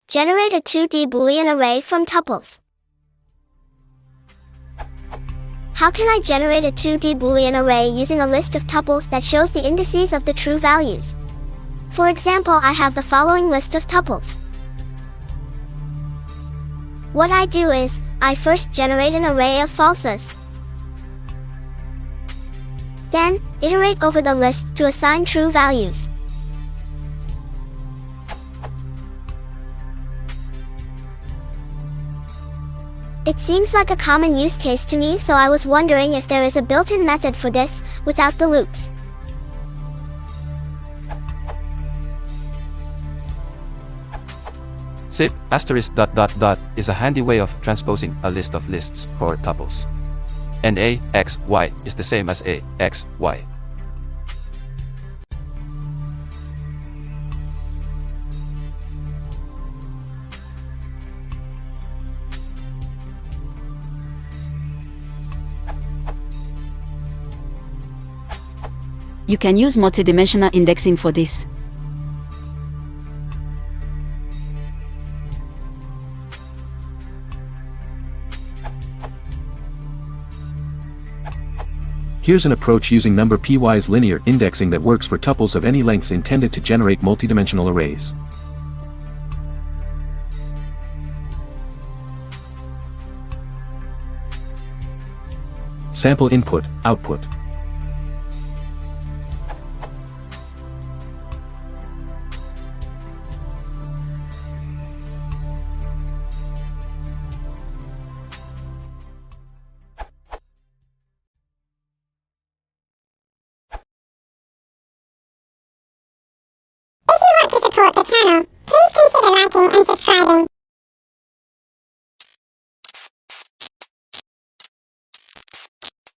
Generate a 2D Boolean array from tuples. How can I generate a 2D Boolean array using a list of tuples that shows the indices of the true values? For example, I have the following list of tuples. What I do is, I first generate an array of falses. Then, iterate over the list to assign true values. It seems like a common use case to me, so I was wondering if there is a built-in method for this, without the loops. Zip **** is a handy way of transposing a list of lists or tuples. And a, x, y is the same as a, x, y. You can use multidimensional indexing for this. Here's an approach using numpy linear indexing that works for tuples of any lengths intended to generate multidimensional arrays. Sample input, output. If you want to support the channel, please consider